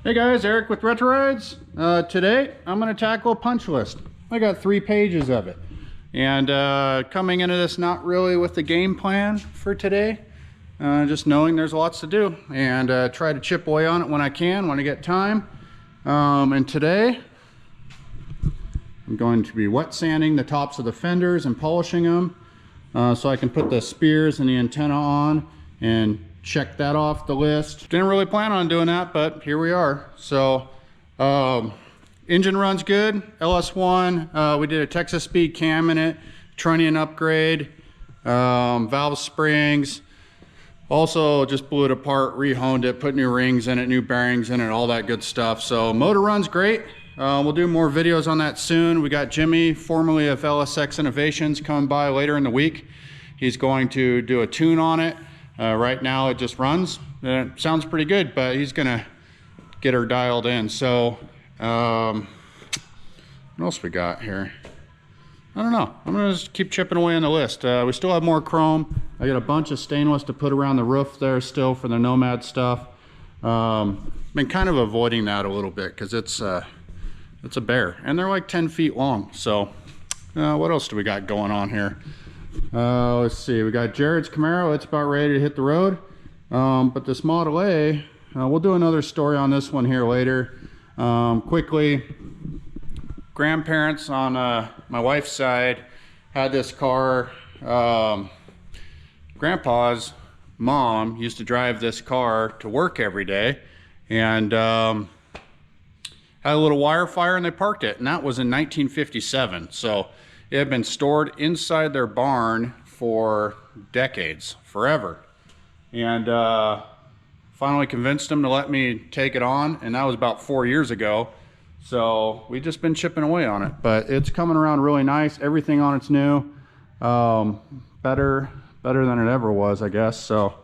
Hey guys, Eric with Retro Rides. Today I'm going to tackle a punch list. I got 3 pages of it. And coming into this not really with the game plan for today, just knowing there's lots to do and try to chip away on it when I can, when I get time. And today I'm going to be wet sanding the tops of the fenders and polishing them so I can put the spears and the antenna on and check that off the list. Didn't really plan on doing that, but here we are. So engine runs good, LS1. We did a Texas speed cam in it, trunnion upgrade, valve springs. Also just blew it apart, rehoned it, put new rings in it, new bearings in it, all that good stuff. So motor runs great. We'll do more videos on that soon. We got Jimmy, formerly of LSX Innovations, coming by later in the week. He's going to do a tune on it. Right now it just runs. It sounds pretty good, but he's gonna get her dialed in. So what else we got here? I don't know. I'm gonna just keep chipping away on the list. We still have more chrome. I got a bunch of stainless to put around the roof there still for the Nomad stuff. Been kind of avoiding that a little bit because it's a bear and they're like 10 feet long. So what else do we got going on here? Let's see, we got Jared's Camaro. It's about ready to hit the road, but this Model A, we'll do another story on this one here later. Quickly, grandparents on my wife's side had this car. Grandpa's mom used to drive this car to work every day, and had a little wire fire and they parked it, and that was in 1957. So it had been stored inside their barn for decades, forever. And finally convinced them to let me take it on, and that was about 4 years ago. So we've just been chipping away on it, but it's coming around really nice. Everything on it's new. Better than it ever was, I guess. So,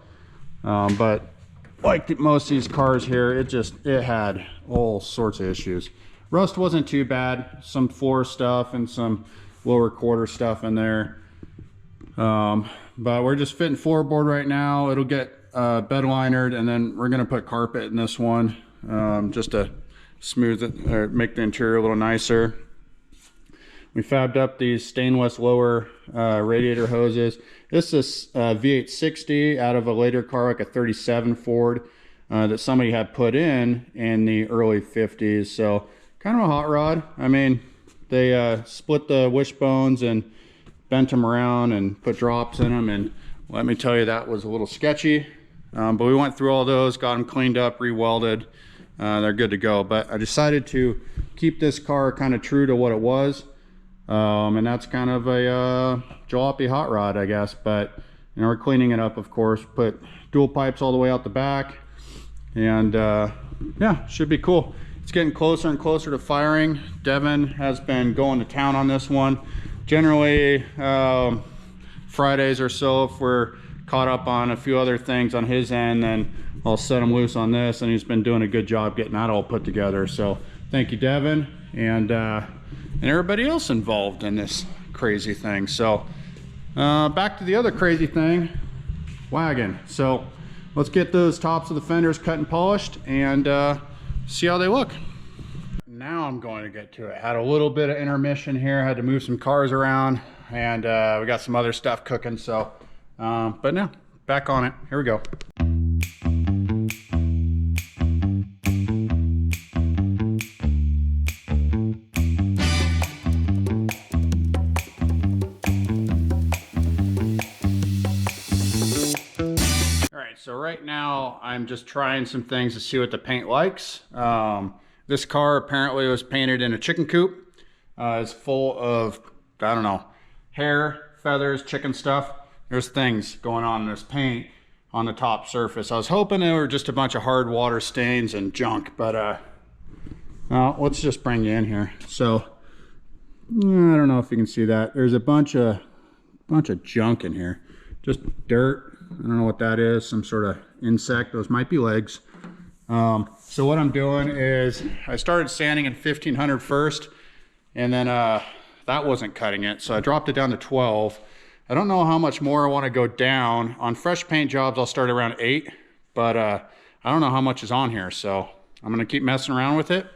but like most of these cars here, it had all sorts of issues. Rust wasn't too bad. Some floor stuff and some lower quarter stuff in there, but we're just fitting floorboard right now. It'll get bed linered, and then we're gonna put carpet in this one, just to smooth it or make the interior a little nicer. We fabbed up these stainless lower radiator hoses. This is V8 60 out of a later car, like a 37 Ford, that somebody had put in the early 50s. So kind of a hot rod. I mean, they split the wishbones and bent them around and put drops in them, and let me tell you, that was a little sketchy. But we went through all those, got them cleaned up, re-welded. They're good to go. But I decided to keep this car kind of true to what it was, and that's kind of a jalopy hot rod, I guess. But you know, we're cleaning it up, of course. Put dual pipes all the way out the back, and yeah, should be cool. It's getting closer and closer to firing. Devin has been going to town on this one. Generally, Fridays or so, if we're caught up on a few other things on his end, then I'll set him loose on this, and he's been doing a good job getting that all put together. So thank you, Devin, and everybody else involved in this crazy thing. So back to the other crazy thing, wagon. So let's get those tops of the fenders cut and polished and see how they look. Now I'm going to get to it. Had a little bit of intermission here, had to move some cars around, and we got some other stuff cooking. So but now back on it. Here we go. So right now I'm just trying some things to see what the paint likes. This car apparently was painted in a chicken coop. It's full of, I don't know, hair, feathers, chicken stuff. There's things going on in this paint on the top surface. I was hoping they were just a bunch of hard water stains and junk, but well, let's just bring you in here. So I don't know if you can see that. There's a bunch of junk in here, just dirt. I don't know what that is, some sort of insect. Those might be legs. So what I'm doing is I started sanding in 1500 first, and then that wasn't cutting it, so I dropped it down to 12. I don't know how much more I want to go down. On fresh paint jobs I'll start around 8, but I don't know how much is on here, so I'm gonna keep messing around with it.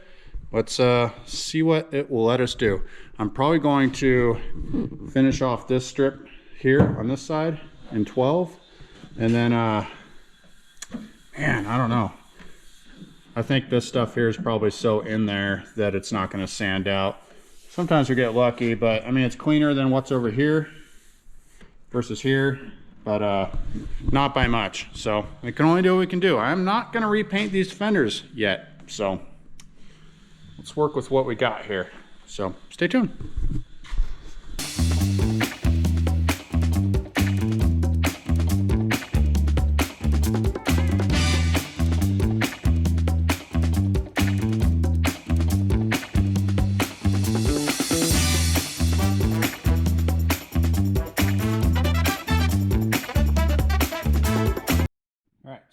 Let's see what it will let us do. I'm probably going to finish off this strip here on this side in 12, and then man, I don't know. I think this stuff here is probably so in there that it's not going to sand out. Sometimes we get lucky, but I mean, it's cleaner than what's over here versus here, but not by much. So we can only do what we can do. I'm not going to repaint these fenders yet, so let's work with what we got here. So stay tuned.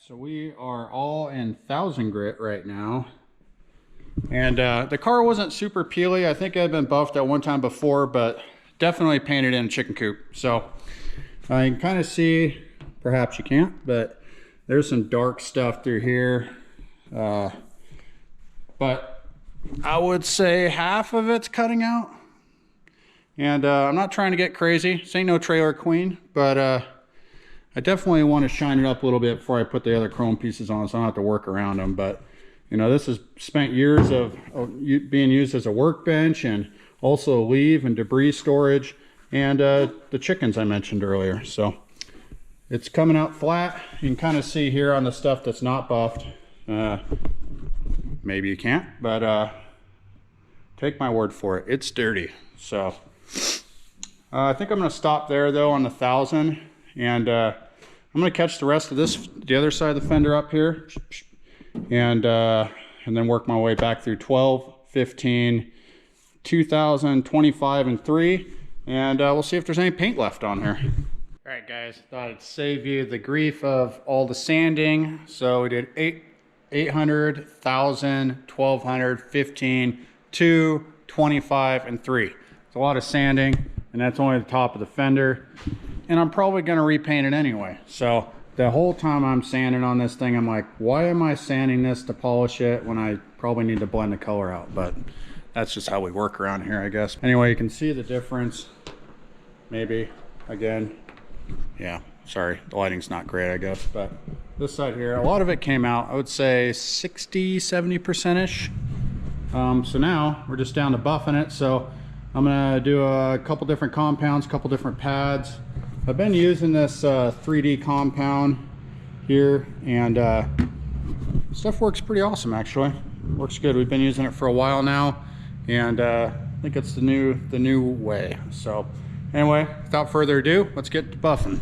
So we are all in 1000 grit right now, and the car wasn't super peely. I think it had been buffed at one time before, but definitely painted in a chicken coop. So I can kind of see, perhaps you can't, but there's some dark stuff through here, but I would say half of it's cutting out. And I'm not trying to get crazy. This ain't no trailer queen, but I definitely want to shine it up a little bit before I put the other chrome pieces on, so I don't have to work around them. But you know, this has spent years of being used as a workbench, and also leave and debris storage, and the chickens I mentioned earlier. So it's coming out flat. You can kind of see here on the stuff that's not buffed. Maybe you can't, but take my word for it, it's dirty. So I think I'm going to stop there though on the 1000, and I'm going to catch the rest of the other side of the fender up here, and then work my way back through 12, 15, 2000, 25, and 3, and we'll see if there's any paint left on here. All right, guys, thought I'd save you the grief of all the sanding. So we did 800, 1000, 1200, 15, 2, 25, and 3. It's a lot of sanding, and that's only the top of the fender. And I'm probably going to repaint it anyway. So the whole time I'm sanding on this thing, I'm like, why am I sanding this to polish it when I probably need to blend the color out? But that's just how we work around here, I guess. Anyway, you can see the difference. Maybe again, yeah, sorry, the lighting's not great, I guess. But this side here, a lot of it came out, I would say 60, 70%-ish. So now we're just down to buffing it. So I'm gonna do a couple different compounds, couple different pads. I've been using this 3D compound here, and stuff works pretty awesome actually. Works good. We've been using it for a while now, and I think it's the new way. So anyway, without further ado, let's get to buffing.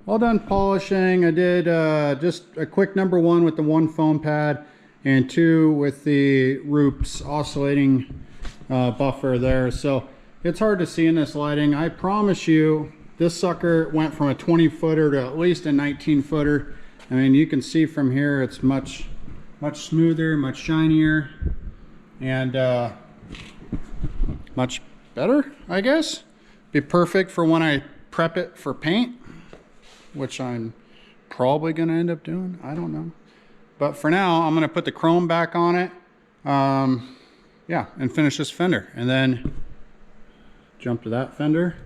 All done polishing. I did just a quick number 1 with the 1 foam pad, and 2 with the Roops oscillating buffer there. So it's hard to see in this lighting. I promise you, this sucker went from a 20-footer to at least a 19-footer. I mean, you can see from here it's much smoother, much shinier, and much better, I guess. Be perfect for when I prep it for paint, which I'm probably going to end up doing. I don't know. But for now, I'm going to put the chrome back on it. Yeah, and finish this fender. And then jump to that fender.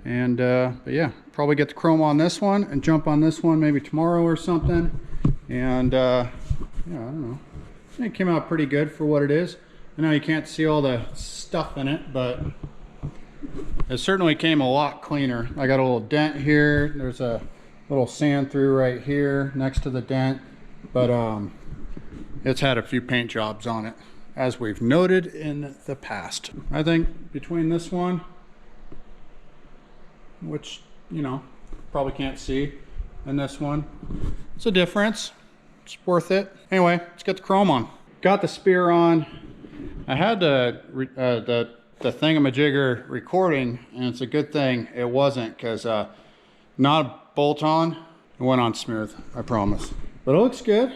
And, but yeah, probably get the chrome on this one and jump on this one maybe tomorrow or something. And, yeah, I don't know. I think it came out pretty good for what it is. I know you can't see all the stuff in it, but it certainly came a lot cleaner. I got a little dent here. There's a little sand through right here next to the dent. but it's had a few paint jobs on it, as we've noted in the past. I think between this one, which, you know, probably can't see, and this one, it's a difference. It's worth it. Anyway, let's get the chrome on. Got the spear on. I had the thingamajigger recording, and it's a good thing it wasn't, because not a bolt on. It went on smooth, I promise. But it looks good.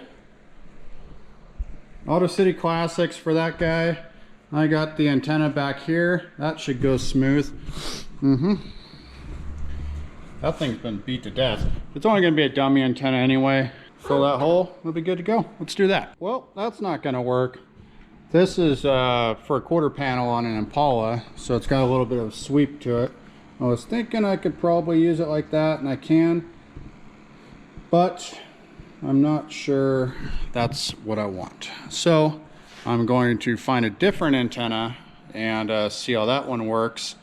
Auto City Classics for that guy. I got the antenna back here. That should go smooth. That thing's been beat to death. It's only gonna be a dummy antenna anyway. Fill that hole, we'll be good to go. Let's do that. Well, that's not gonna work. This is for a quarter panel on an Impala, so it's got a little bit of sweep to it. I was thinking I could probably use it like that, and I can, but I'm not sure that's what I want. So I'm going to find a different antenna and see how that one works.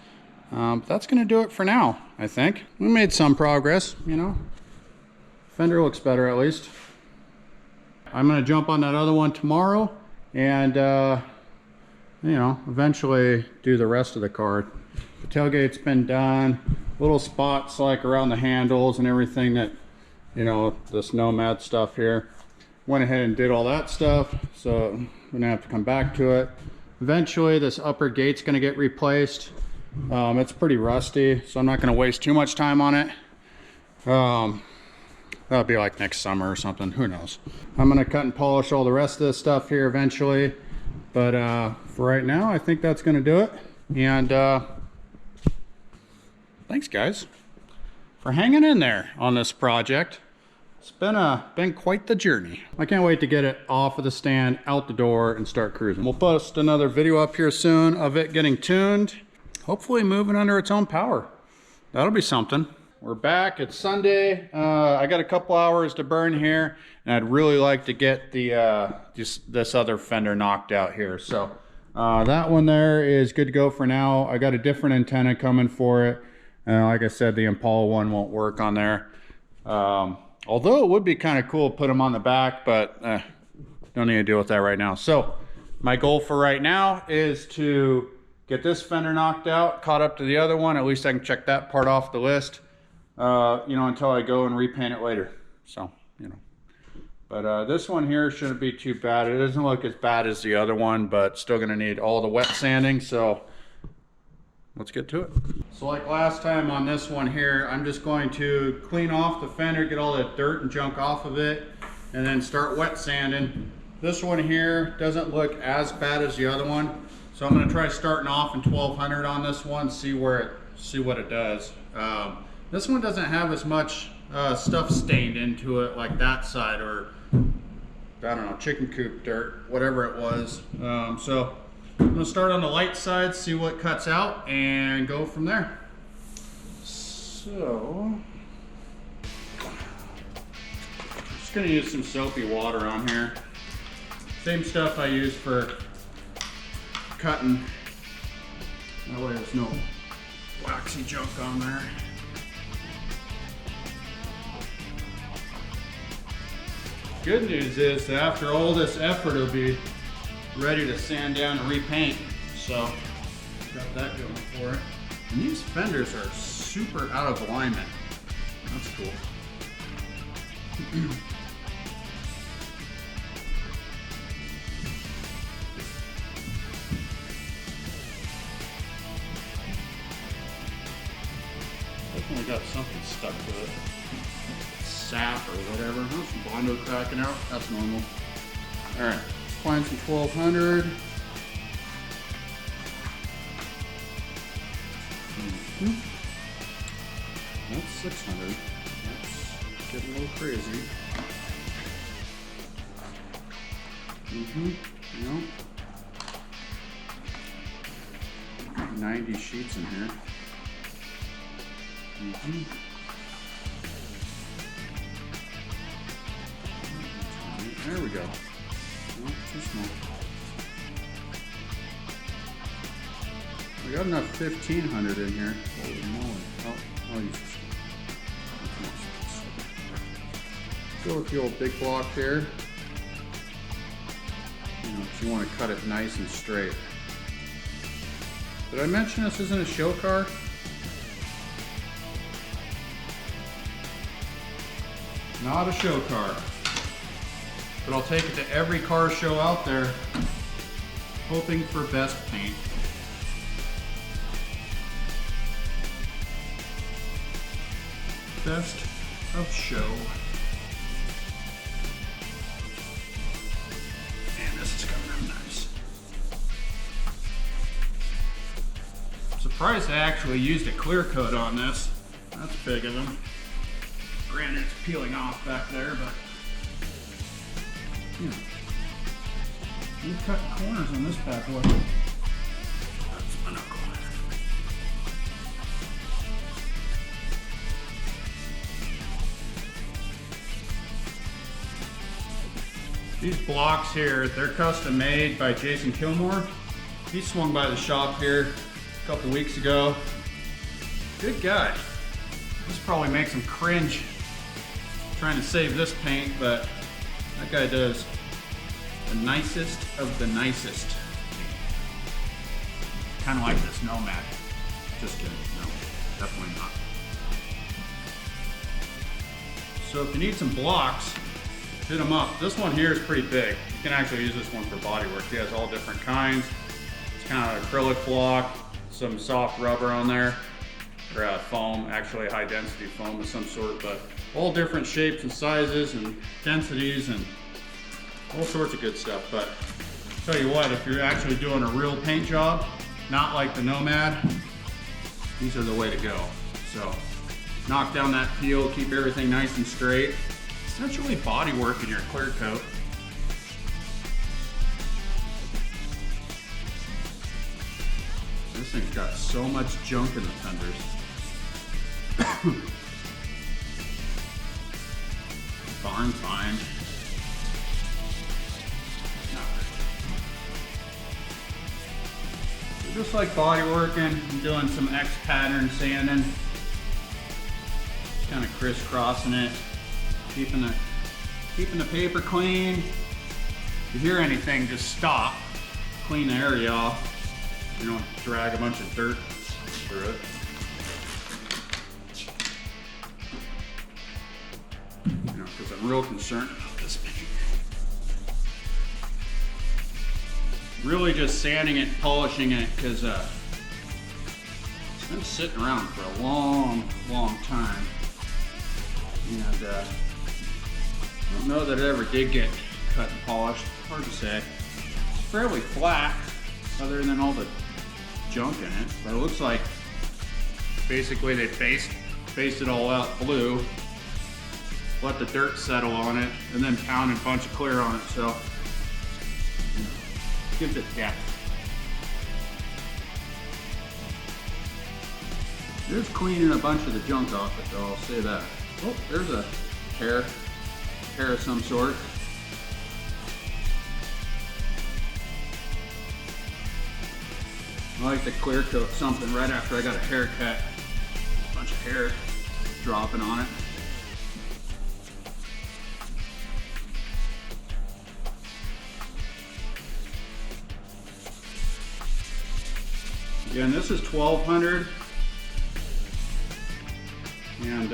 That's gonna do it for now, I think. We made some progress, you know. Fender looks better at least. I'm gonna jump on that other one tomorrow and you know, eventually do the rest of the car. The tailgate's been done. Little spots like around the handles and everything that, you know, this Nomad stuff here. Went ahead and did all that stuff, so I'm gonna have to come back to it. Eventually this upper gate's gonna get replaced. It's pretty rusty, so I'm not gonna waste too much time on it. That'll be like next summer or something, who knows. I'm gonna cut and polish all the rest of this stuff here eventually, but for right now I think that's gonna do it. And thanks guys for hanging in there on this project. It's been quite the journey. I can't wait to get it off of the stand, out the door, and start cruising. We'll post another video up here soon of it getting tuned, hopefully moving under its own power. That'll be something. We're back, it's Sunday. I got a couple hours to burn here, and I'd really like to get the this other fender knocked out here. So that one there is good to go for now. I got a different antenna coming for it. Like I said, the Impala one won't work on there. Although it would be kind of cool to put them on the back, but don't need to deal with that right now. So my goal for right now is to get this fender knocked out, caught up to the other one. At least I can check that part off the list. You know, until I go and repaint it later. So, you know, but this one here shouldn't be too bad. It doesn't look as bad as the other one, but still gonna need all the wet sanding. So let's get to it. So like last time on this one here, I'm just going to clean off the fender, get all that dirt and junk off of it, and then start wet sanding. This one here doesn't look as bad as the other one, so I'm gonna try starting off in 1200 on this one, see what it does. This one doesn't have as much stuff stained into it like that side, or I don't know, chicken coop dirt, whatever it was. So I'm gonna start on the light side, see what cuts out, and go from there. So, just gonna use some soapy water on here. Same stuff I use for cutting. That way there's no waxy junk on there. Good news is that after all this effort, it'll be ready to sand down and repaint. So, got that going for it. And these fenders are super out of alignment. That's cool. Definitely got something stuck to it. Sap or whatever. Oh, some Bondo cracking out. That's normal. All right, find some 1200. That's 600. That's getting a little crazy. No. 90 sheets in here. There we go. Not too small. We got enough 1500 in here. Holy moly. Oh, I'll use this one. Go with the old big block here. You want to cut it nice and straight. Did I mention this isn't a show car? Not a show car. But I'll take it to every car show out there, hoping for best paint. Best of show. And this is coming out nice. I'm surprised I actually used a clear coat on this. That's big of them. Granted, it's peeling off back there, but you know, we're cutting corners on this bad boy. That's my knuckle. These blocks here, they're custom made by Jason Kilmore. He swung by the shop here a couple weeks ago. Good guy. This probably makes him cringe trying to save this paint, but that guy does the nicest of the nicest. Kind of like this Nomad. Just kidding, no, definitely not. So if you need some blocks, hit them up. This one here is pretty big. You can actually use this one for bodywork. He has all different kinds. It's kind of acrylic block, some soft rubber on there, or foam, actually high density foam of some sort, but all different shapes and sizes and densities and all sorts of good stuff. But tell you what, if you're actually doing a real paint job, not like the Nomad, these are the way to go. So knock down that peel, keep everything nice and straight. Essentially body work in your clear coat. This thing's got so much junk in the fenders. Barn find. So just like body working, I'm doing some X pattern sanding. Just kind of crisscrossing it. Keeping the paper clean. If you hear anything, just stop. Clean the area off. You don't drag a bunch of dirt through it. You know, because I'm real concerned about this paint. Really just sanding it, polishing it, because it's been sitting around for a long, long time. And I don't know that it ever did get cut and polished. Hard to say. It's fairly flat, other than all the junk in it. But it looks like basically they faced it all out blue, let the dirt settle on it, and then pounded a bunch of clear on it. So, you know, gives it depth. There's cleaning a bunch of the junk off it, though. I'll say that. Oh, there's a hair of some sort. I like to clear coat something right after I got a haircut. A bunch of hair dropping on it. Again, this is 1200. And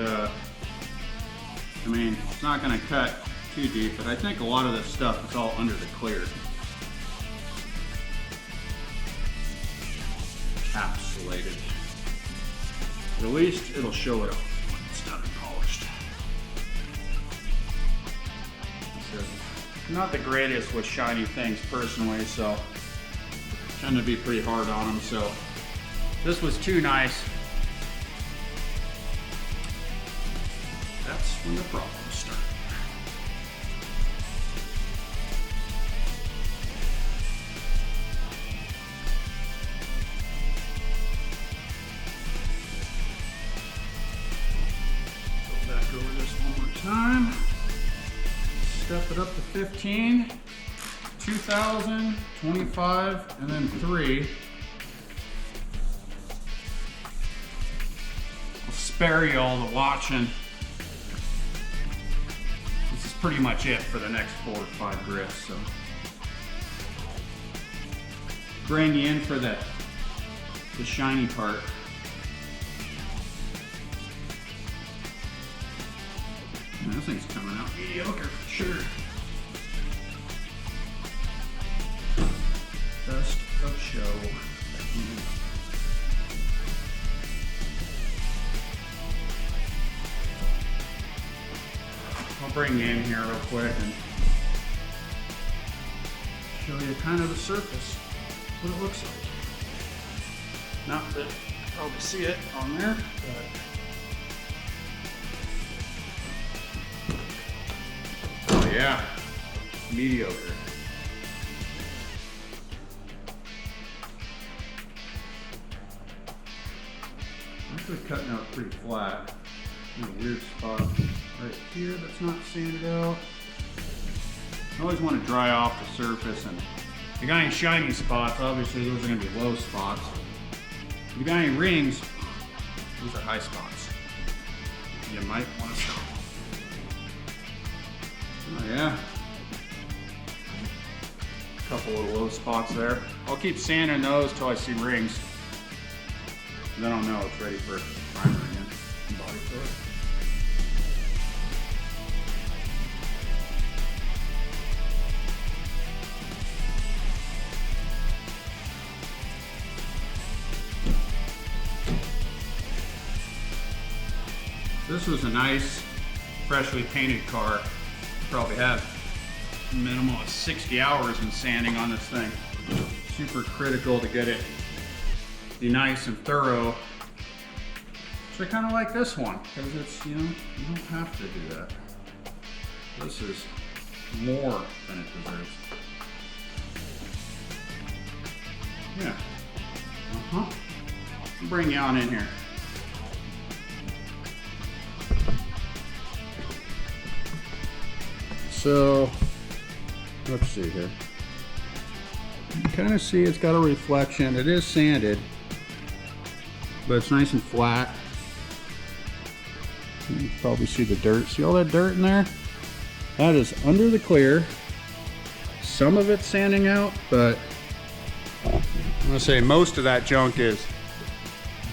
I mean, it's not going to cut too deep, but I think a lot of this stuff is all under the clear. Encapsulated. At least it'll show it off when it's done and polished. I'm not the greatest with shiny things personally, so I tend to be pretty hard on them, so this was too nice. That's when the problems start. Go back over this one more time. Step it up to 15, 2,000, 25, and then 3. I'll spare you all the watching. This pretty much it for the next 4 or 5 grits. So bring you in for the shiny part. And this thing's coming out mediocre for sure. Best of show. I'll bring you in here real quick and show you kind of the surface, what it looks like. Not that you can probably see it on there, but oh yeah, mediocre. Actually cutting out pretty flat. In a weird spot right here that's not sanded out. I always want to dry off the surface, and if you got any shiny spots, obviously those are going to be low spots. If you got any rings, those are high spots. You might want to stop. Oh yeah. A couple of low spots there. I'll keep sanding those till I see rings. And then I'll know it's ready for primer again. Body filler. This was a nice, freshly painted car. Probably had a minimum of 60 hours in sanding on this thing. Super critical to get it be nice and thorough. So I kind of like this one because it's, you know, you don't have to do that. This is more than it deserves. Yeah. Bring you on in here. So, let's see here. You can kind of see it's got a reflection. It is sanded, but it's nice and flat. You can probably see the dirt. See all that dirt in there? That is under the clear. Some of it's sanding out, but I'm gonna say most of that junk is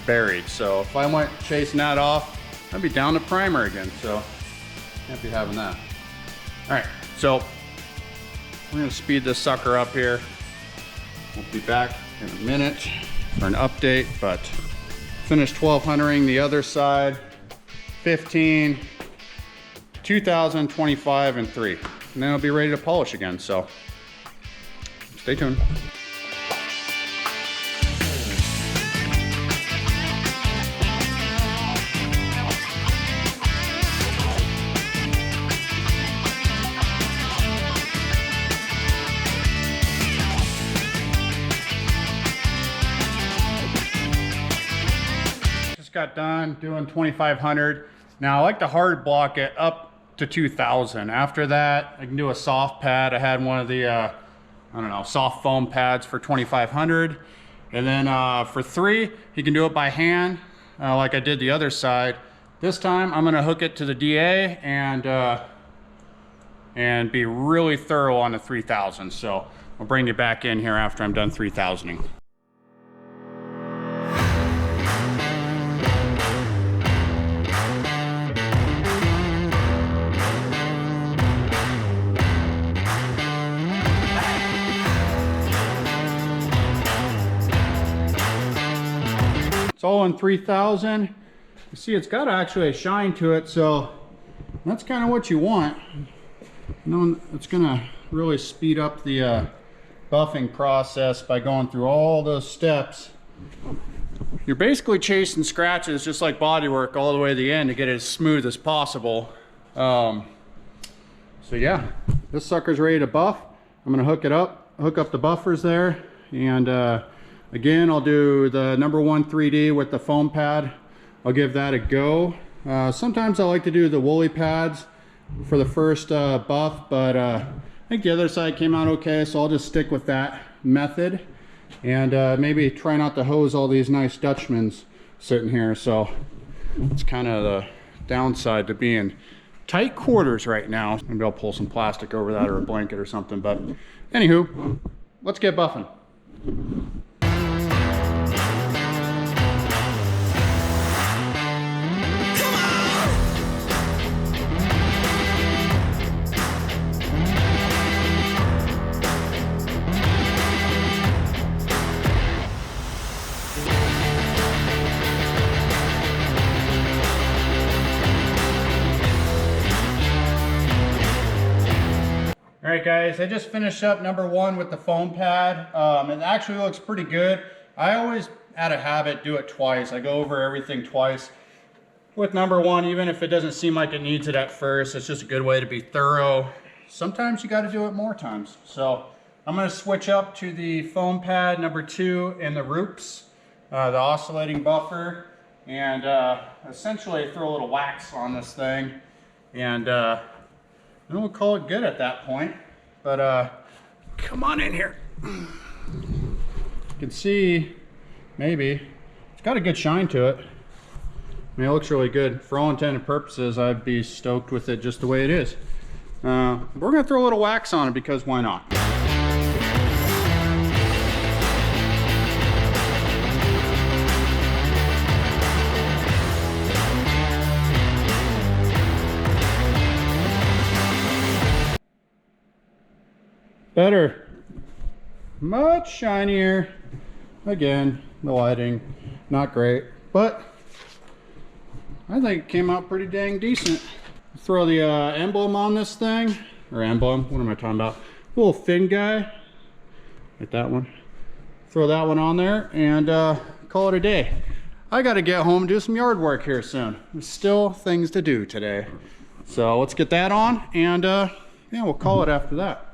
buried. So if I went chasing that off, I'd be down to primer again. So can't be having that. All right, so we're gonna speed this sucker up here. We'll be back in a minute for an update, but finished 1200ing the other side, 15, 2000, 25, and 3. And then I'll be ready to polish again, so stay tuned. Got done doing 2500. Now I like to hard block it up to 2000. After that I can do a soft pad. I had one of the I don't know, soft foam pads for 2500, and then for 3 you can do it by hand like I did the other side. This time I'm gonna hook it to the DA and be really thorough on the 3000. So I'll bring you back in here after I'm done 3000ing. All in 3000. You see it's got actually a shine to it, so that's kind of what you want. You know, it's gonna really speed up the buffing process by going through all those steps. You're basically chasing scratches just like bodywork all the way to the end to get it as smooth as possible. So yeah, this sucker's ready to buff. I'm gonna hook up the buffers there, and again, I'll do the number 1 3D with the foam pad. I'll give that a go. Sometimes I like to do the woolly pads for the first buff, but I think the other side came out okay, so I'll just stick with that method. And maybe try not to hose all these nice Dutchmans sitting here. So it's kind of the downside to being tight quarters right now. Maybe I'll pull some plastic over that or a blanket or something, but anywho, let's get buffing. All right, guys, I just finished up number 1 with the foam pad. It actually looks pretty good. I always, out of habit, do it twice. I go over everything twice with number 1, even if it doesn't seem like it needs it at first. It's just a good way to be thorough. Sometimes you got to do it more times. So I'm going to switch up to the foam pad number 2 and the Roops, the oscillating buffer, and essentially throw a little wax on this thing, and then we'll call it good at that point. But come on in here. You can see, maybe, it's got a good shine to it. I mean, it looks really good. For all intents and purposes, I'd be stoked with it just the way it is. We're gonna throw a little wax on it because why not? Better. Much shinier. Again, the lighting, not great, but I think it came out pretty dang decent. Throw the emblem on this thing, or emblem, what am I talking about? Little fin guy, like that one. Throw that one on there and call it a day. I gotta get home and do some yard work here soon. There's still things to do today. So let's get that on and yeah, we'll call it after that.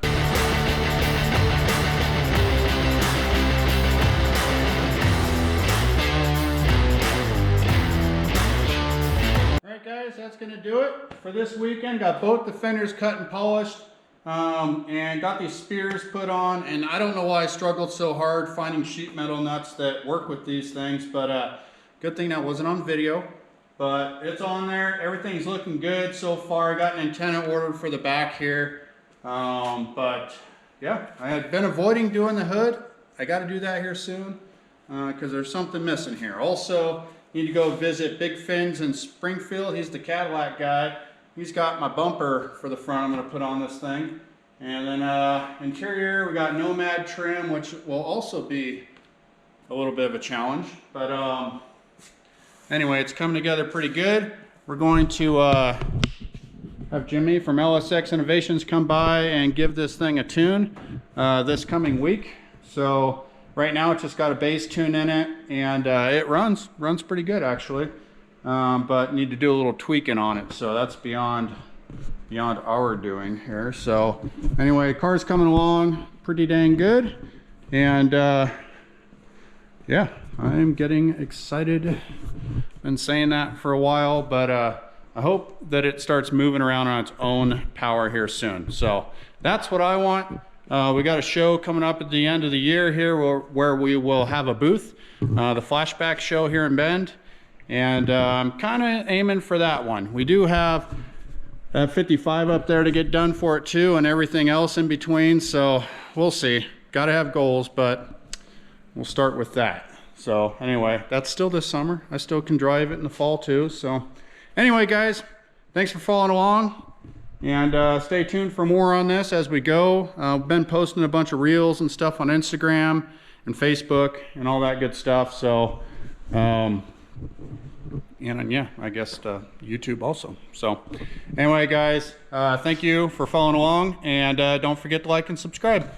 Guys, that's gonna do it for this weekend. Got both the fenders cut and polished, and got these spears put on. And I don't know why I struggled so hard finding sheet metal nuts that work with these things, but good thing that wasn't on video. But it's on there. Everything's looking good so far. I got an antenna ordered for the back here, but yeah, I had been avoiding doing the hood. I got to do that here soon because there's something missing here. Also, need to go visit Big Fins in Springfield. He's the Cadillac guy. He's got my bumper for the front I'm going to put on this thing. And then interior, we got Nomad trim, which will also be a little bit of a challenge. But anyway, it's coming together pretty good. We're going to have Jimmy from LSX Innovations come by and give this thing a tune this coming week. So right now it's just got a bass tune in it, and it runs pretty good actually, but need to do a little tweaking on it, so that's beyond our doing here. So anyway, car's coming along pretty dang good, and yeah, I'm getting excited. Been saying that for a while, but I hope that it starts moving around on its own power here soon. So that's what I want. We got a show coming up at the end of the year here where we will have a booth, the Flashback show here in Bend, and I'm kind of aiming for that one. We do have 55 up there to get done for it too, and everything else in between, so we'll see. Got to have goals, but we'll start with that. So anyway, that's still this summer. I still can drive it in the fall too. So anyway, guys, thanks for following along. And stay tuned for more on this as we go. I've been posting a bunch of reels and stuff on Instagram and Facebook and all that good stuff. So, and yeah, I guess YouTube also. So anyway, guys, thank you for following along, and don't forget to like and subscribe.